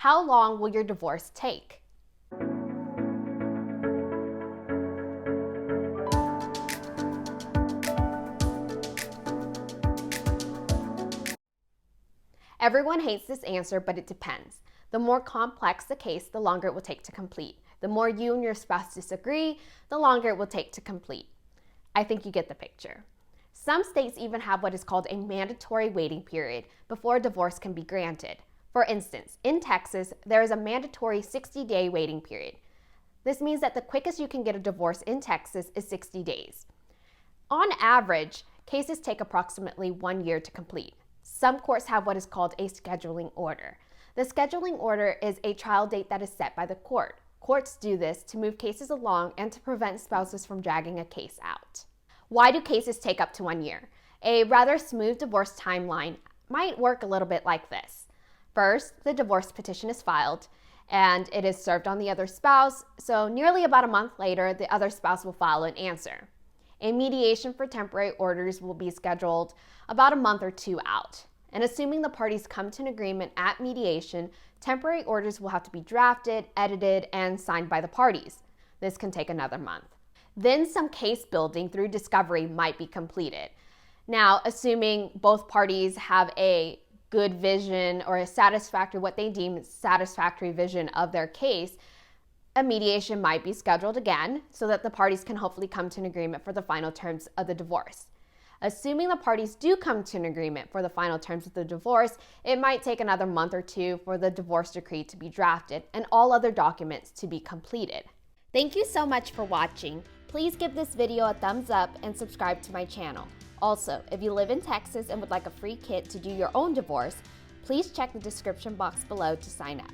How long will your divorce take? Everyone hates this answer, but it depends. The more complex the case, the longer it will take to complete. The more you and your spouse disagree, the longer it will take to complete. I think you get the picture. Some states even have what is called a mandatory waiting period before a divorce can be granted. For instance, in Texas, there is a mandatory 60-day waiting period. This means that the quickest you can get a divorce in Texas is 60 days. On average, cases take approximately 1 year to complete. Some courts have what is called a scheduling order. The scheduling order is a trial date that is set by the court. Courts do this to move cases along and to prevent spouses from dragging a case out. Why do cases take up to 1 year? A rather smooth divorce timeline might work a little bit like this. First, the divorce petition is filed and it is served on the other spouse, so nearly about a month later, the other spouse will file an answer. A mediation for temporary orders will be scheduled about a month or two out. And assuming the parties come to an agreement at mediation, temporary orders will have to be drafted, edited, and signed by the parties. This can take another month. Then some case building through discovery might be completed. Now, assuming both parties have a good vision or what they deem satisfactory vision of their case, a mediation might be scheduled again so that the parties can hopefully come to an agreement for the final terms of the divorce. Assuming the parties do come to an agreement for the final terms of the divorce, it might take another month or two for the divorce decree to be drafted and all other documents to be completed. Thank you so much for watching. Please give this video a thumbs up and subscribe to my channel. Also, if you live in Texas and would like a free kit to do your own divorce, please check the description box below to sign up.